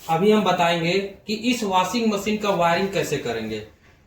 अभी हम बताएंगे कि इस वॉशिंग मशीन का वायरिंग कैसे करेंगे।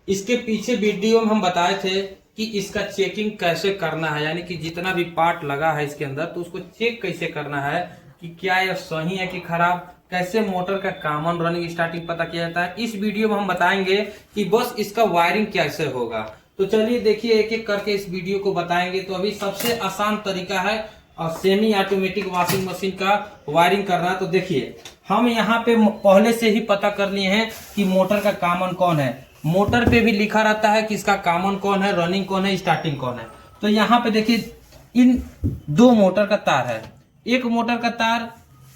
इसके पीछे वीडियो में हम बताए थे कि इसका चेकिंग कैसे करना है, यानी कि जितना भी पार्ट लगा है इसके अंदर तो उसको चेक कैसे करना है कि क्या यह सही है कि खराब, कैसे मोटर का कॉमन रनिंग स्टार्टिंग पता किया जाता है। इस वीडियो में हम बताएंगे कि बस इसका वायरिंग कैसे होगा। तो चलिए देखिए, एक एक करके इस वीडियो को बताएंगे। तो अभी सबसे आसान तरीका है और सेमी ऑटोमेटिक वॉशिंग मशीन का वायरिंग करना। तो देखिए, हम यहाँ पे पहले से ही पता कर लिए हैं कि मोटर का कॉमन कौन है। मोटर पे भी लिखा रहता है कि इसका कॉमन कौन है, रनिंग कौन है, स्टार्टिंग कौन है। तो यहाँ पे देखिए, इन दो मोटर का तार है। एक मोटर का तार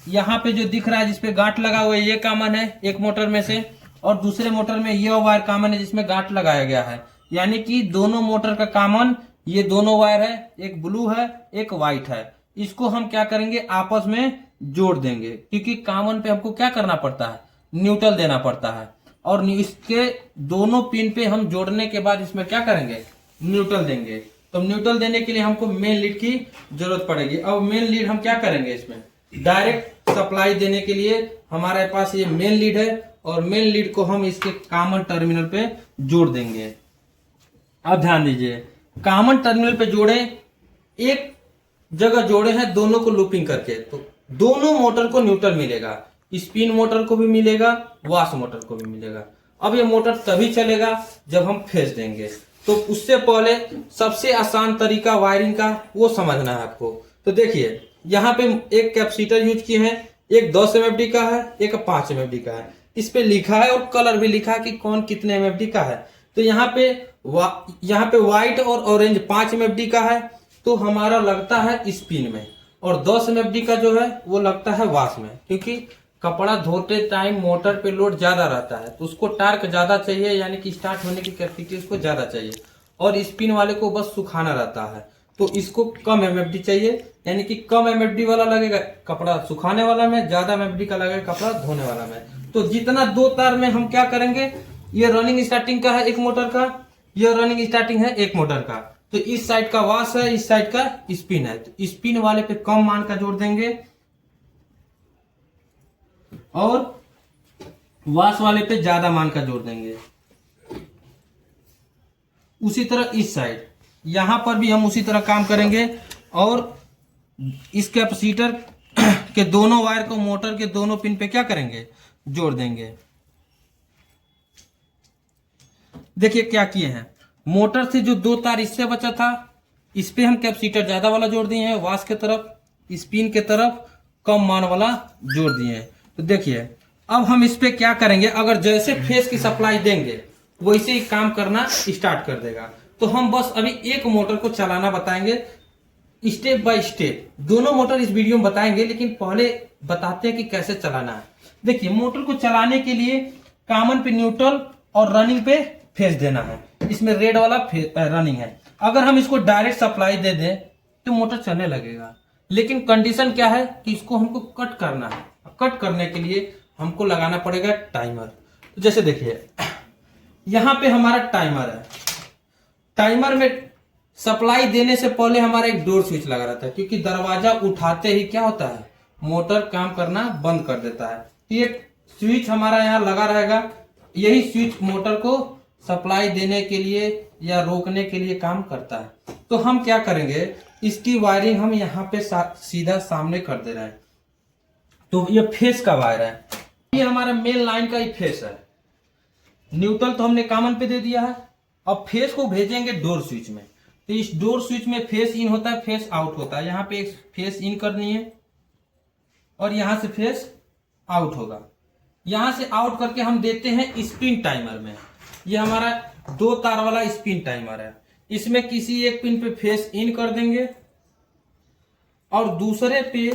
यहाँ पे जो दिख रहा है जिसपे गांठ लगा हुआ है, ये कॉमन है एक मोटर में से, और दूसरे मोटर में ये वायर कॉमन है जिसमें गांठ लगाया गया है। यानी कि दोनों मोटर का कॉमन ये दोनों वायर है, एक ब्लू है एक व्हाइट है। इसको हम क्या करेंगे, आपस में जोड़ देंगे, क्योंकि कॉमन पे हमको क्या करना पड़ता है, न्यूट्रल देना पड़ता है। और इसके दोनों पिन पे हम जोड़ने के बाद इसमें क्या करेंगे, न्यूट्रल देंगे। तो न्यूट्रल देने के लिए हमको मेन लीड की जरूरत पड़ेगी। अब मेन लीड हम क्या करेंगे, इसमें डायरेक्ट सप्लाई देने के लिए हमारे पास ये मेन लीड है, और मेन लीड को हम इसके कॉमन टर्मिनल पे जोड़ देंगे। अब ध्यान दीजिए, कॉमन टर्मिनल पे जोड़े, एक जगह जोड़े हैं दोनों को लूपिंग करके, तो दोनों मोटर को न्यूट्रल मिलेगा, स्पिन मोटर को भी मिलेगा, वॉश मोटर को भी मिलेगा। अब ये मोटर तभी चलेगा जब हम फेस देंगे। तो उससे पहले सबसे आसान तरीका वायरिंग का वो समझना है आपको। तो देखिए, यहाँ पे एक कैपेसिटर यूज किए हैं, एक 10 MFD का है, एक 5 MFD का है। इस पे लिखा है और कलर भी लिखा है कि कौन कितने MFD का है। तो यहाँ पे व्हाइट और ऑरेंज 5 MFD का है, तो हमारा लगता है स्पिन में, और 10 MFD का जो है वो लगता है वॉश में, क्योंकि कपड़ा धोते टाइम मोटर पे लोड ज्यादा रहता है तो उसको टार्क ज्यादा चाहिए, यानी कि स्टार्ट होने की कैपेसिटी उसको ज्यादा चाहिए। और स्पिन वाले को बस सुखाना रहता है, तो इसको कम MFD चाहिए, यानी कि कम MFD वाला लगेगा कपड़ा सुखाने वाला में, ज्यादा MFD का लगेगा कपड़ा धोने वाला में। तो जितना दो तार में हम क्या करेंगे, ये रनिंग स्टार्टिंग का है एक मोटर का, ये रनिंग स्टार्टिंग है एक मोटर का। तो इस साइड का वॉश है, इस साइड का स्पिन है। तो स्पिन वाले पे कम मान का जोड़ देंगे और वॉश वाले पे ज्यादा मान का जोड़ देंगे। उसी तरह इस साइड, यहां पर भी हम उसी तरह काम करेंगे, और इस कैपेसिटर के दोनों वायर को मोटर के दोनों पिन पे क्या करेंगे, जोड़ देंगे। देखिए क्या किए हैं, मोटर से जो दो तार इससे बचा था, इस पे हम कैपेसिटर ज्यादा वाला जोड़ दिए हैं, वॉश के तरफ, स्पिन के तरफ कम मान वाला जोड़ दिए हैं। तो देखिए, अब हम इस पे क्या करेंगे, अगर जैसे फेस की सप्लाई देंगे वैसे ही काम करना स्टार्ट कर देगा। तो हम बस अभी एक मोटर को चलाना बताएंगे स्टेप बाय स्टेप। दोनों मोटर इस वीडियो में बताएंगे, लेकिन पहले बताते हैं कि कैसे चलाना है। देखिए, मोटर को चलाने के लिए कॉमन पे न्यूट्रल और रनिंग पे फेस देना है। इसमें रेड वाला रनिंग है। अगर हम इसको डायरेक्ट सप्लाई दे दें तो मोटर चलने लगेगा, लेकिन कंडीशन क्या है कि इसको हमको कट करना है। कट करने के लिए हमको लगाना पड़ेगा टाइमर। तो जैसे देखिए, यहां पे हमारा टाइमर है। टाइमर में सप्लाई देने से पहले हमारा एक डोर स्विच लगा रहता है, क्योंकि दरवाजा उठाते ही क्या होता है, मोटर काम करना बंद कर देता है। ये स्विच हमारा यहाँ लगा रहेगा। यही स्विच मोटर को सप्लाई देने के लिए या रोकने के लिए काम करता है। तो हम क्या करेंगे, इसकी वायरिंग हम यहाँ पे सीधा सामने कर दे रहे हैं। तो ये फेस का वायर है, ये हमारा मेन लाइन का ही फेस है। न्यूट्रल तो हमने कॉमन पे दे दिया है। अब फेस को भेजेंगे डोर स्विच में। तो इस डोर स्विच में फेस इन होता है, फेस आउट होता है। यहाँ पे एक फेस इन करनी है और यहां से फेस आउट होगा। यहां से आउट करके हम देते हैं स्पिन टाइमर में। ये हमारा दो तार वाला स्पिन टाइमर है। इसमें किसी एक पिन पे फेस इन कर देंगे और दूसरे पे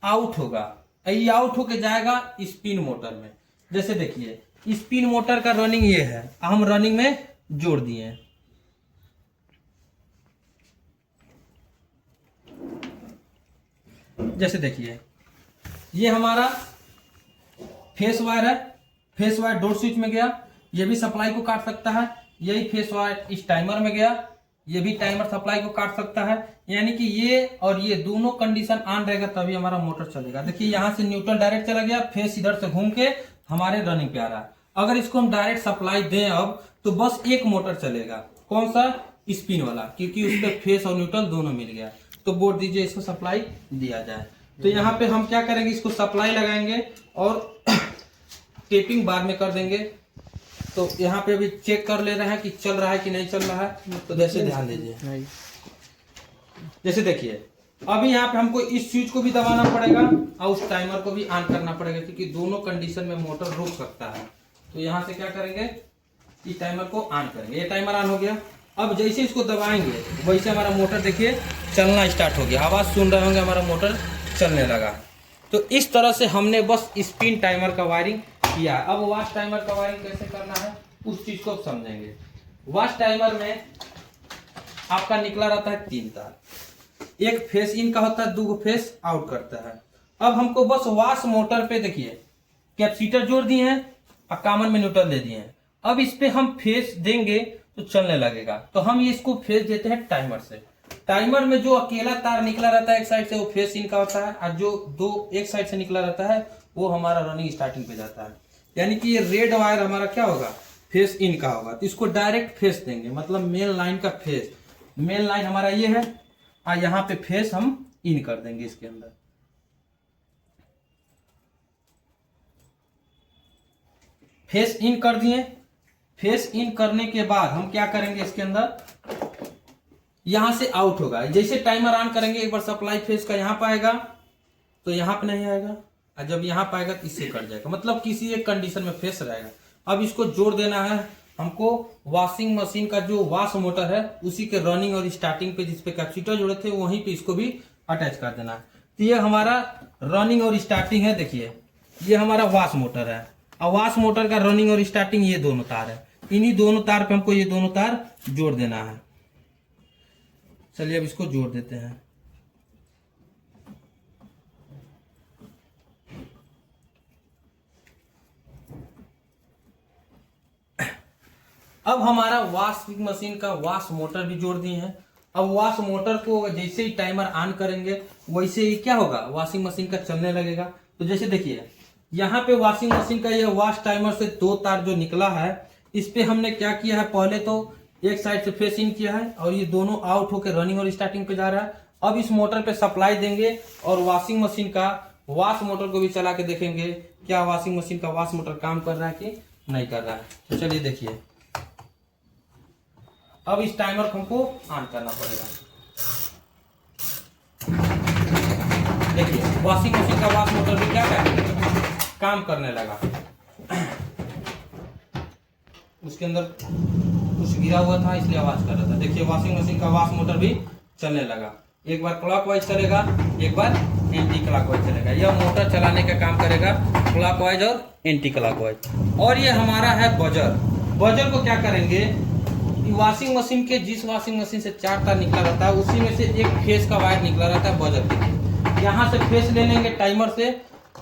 आउट होगा। ये आउट होके जाएगा स्पिन मोटर में। जैसे देखिए, स्पिन मोटर का रनिंग ये है, हम रनिंग में जोड़ दिए हैं। जैसे देखिए, ये हमारा फेस वायर है। फेस वायर डोर स्विच में गया, ये भी सप्लाई को काट सकता है। यही फेस वायर इस टाइमर में गया, ये भी टाइमर सप्लाई को काट सकता है। यानी कि ये और ये दोनों कंडीशन ऑन रहेगा तभी हमारा मोटर चलेगा। देखिए यहाँ से न्यूट्रल डायरेक्ट चला गया, फेस इधर से घूम के हमारे रनिंग पे आ रहा है। अगर इसको हम डायरेक्ट सप्लाई दें अब तो बस एक मोटर चलेगा, कौन सा, स्पिन वाला, क्योंकि उस पर फेस और न्यूट्रल दोनों मिल गया। तो बोल दीजिए इसको सप्लाई दिया जाए। तो यहाँ पे हम क्या करेंगे, इसको सप्लाई लगाएंगे और टेपिंग बाद में कर देंगे। तो यहाँ पे अभी चेक कर ले रहे हैं कि चल रहा है कि नहीं चल रहा है। तो जैसे ध्यान दीजिए, जैसे देखिए अभी यहाँ पे हमको इस स्विच को भी दबाना पड़ेगा और उस टाइमर को भी ऑन करना पड़ेगा, क्योंकि दोनों कंडीशन में मोटर रुक सकता है। तो यहाँ से क्या करेंगे, इस टाइमर को ऑन करेंगे। ये टाइमर ऑन हो गया। अब जैसे इसको दबाएंगे वैसे हमारा मोटर देखिए चलना स्टार्ट हो गया। आवाज सुन रहे होंगे, हमारा मोटर चलने लगा। तो इस तरह से हमने बस स्पिन टाइमर का वायरिंग किया। अब वॉच टाइमर का वायरिंग कैसे करना है उस चीज को समझेंगे। वॉच टाइमर में आपका निकला रहता है 3 तार, एक फेस इन का होता है, 2 फेस आउट करता है। अब हमको बस वॉश मोटर पे देखिए कैपेसिटर जोड़ दिए हैं और कॉमन में न्यूट्रल दे दिए हैं। अब इस पे हम फेस देंगे तो चलने लगेगा। तो हम ये इसको फेस देते हैं टाइमर से। टाइमर में जो अकेला तार निकला रहता है एक साइड से वो फेस इन का होता है, और जो 2 एक साइड से निकला रहता है वो हमारा रनिंग स्टार्टिंग पे जाता है। यानी कि ये रेड वायर हमारा क्या होगा, फेस इन का होगा। तो इसको डायरेक्ट फेस देंगे, मतलब मेन लाइन का फेस। मेन लाइन हमारा ये है और यहाँ पे फेस हम इन कर देंगे इसके अंदर। फेस इन कर दिए। फेस इन करने के बाद हम क्या करेंगे, इसके अंदर यहां से आउट होगा। जैसे टाइमर ऑन करेंगे एक बार सप्लाई फेस का यहाँ पाएगा तो यहाँ पे नहीं आएगा, और जब यहाँ पाएगा तो इससे कट जाएगा, मतलब किसी एक कंडीशन में फेस रहेगा। अब इसको जोड़ देना है हमको वॉशिंग मशीन का जो वॉश मोटर है उसी के रनिंग और स्टार्टिंग पे जिसपे कैपेसिटर जोड़े थे वहीं पे इसको भी अटैच कर देना है। तो ये हमारा रनिंग और स्टार्टिंग है। देखिए ये हमारा वॉश मोटर है और वॉश मोटर का रनिंग और स्टार्टिंग ये दोनों तार है। इन्हीं दोनों तार पे हमको ये दोनों तार जोड़ देना है। चलिए अब इसको जोड़ देते हैं। अब हमारा वॉशिंग मशीन का वॉश मोटर भी जोड़ दिए हैं। अब वॉश मोटर को जैसे ही टाइमर ऑन करेंगे वैसे ही क्या होगा, वॉशिंग मशीन का चलने लगेगा। तो जैसे देखिए यहाँ पे वॉशिंग मशीन का ये वॉश टाइमर से 2 तार जो निकला है इस पे हमने क्या किया है, पहले तो एक साइड से फेस इन किया है और ये दोनों आउट होकर रनिंग और स्टार्टिंग पे जा रहा है। अब इस मोटर पे सप्लाई देंगे और वॉशिंग मशीन का वॉश मोटर को भी चला के देखेंगे क्या वॉशिंग मशीन का वॉश मोटर काम कर रहा है कि नहीं कर रहा है। तो चलिए देखिए अब इस टाइमर को हमको ऑन करना पड़ेगा। देखिए वॉशिंग मशीन का वॉश मोटर भी क्या काम करने लगा। उसके अंदर कुछ गिरा हुआ था इसलिए आवाज कर रहा था। देखिए वॉशिंग मशीन का वॉश मोटर भी चलने लगा। एक बार क्लॉकवाइज चलेगा, एक बार एंटी क्लॉकवाइज चलेगा। यह मोटर चलाने का काम करेगा क्लॉकवाइज और एंटी क्लॉकवाइज। और ये हमारा है बजर। बजर को क्या करेंगे, वॉशिंग मशीन के जिस वॉशिंग मशीन से 4 तार निकला रहता है उसी में से एक फेस का वायर निकला रहता है बजर के। यहाँ से फेस ले लेंगे टाइमर से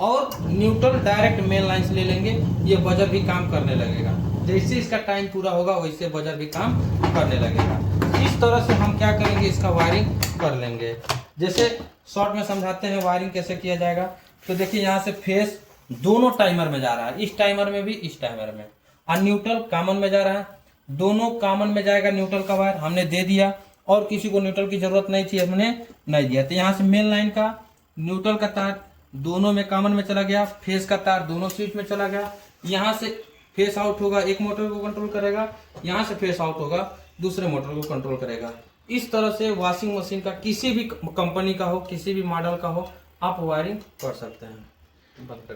और न्यूट्रल डायरेक्ट मेन लाइन से ले लेंगे। ये बजर भी काम करने लगेगा। जैसे इसका टाइम पूरा होगा वैसे बजर भी काम करने लगेगा। इस तरह से हम क्या करेंगे, इसका वायरिंग कर लेंगे। जैसे शॉर्ट में समझाते हैं वायरिंग कैसे किया जाएगा। तो देखिए यहाँ से फेस दोनों टाइमर में जा रहा है, इस टाइमर में भी इस टाइमर में, और न्यूट्रल कॉमन में जा रहा है। दोनों कॉमन में जाएगा न्यूट्रल का वायर, हमने दे दिया। और किसी को न्यूट्रल की जरूरत नहीं थी, हमने नहीं दिया। तो यहाँ से मेन लाइन का न्यूट्रल का तार दोनों में कॉमन में चला गया, फेस का तार दोनों स्विच में चला गया। यहाँ से फेस आउट होगा, एक मोटर को कंट्रोल करेगा, यहाँ से फेस आउट होगा, दूसरे मोटर को कंट्रोल करेगा। इस तरह से वॉशिंग मशीन का किसी भी कंपनी का हो, किसी भी मॉडल का हो, आप वायरिंग कर सकते हैं। बंद कर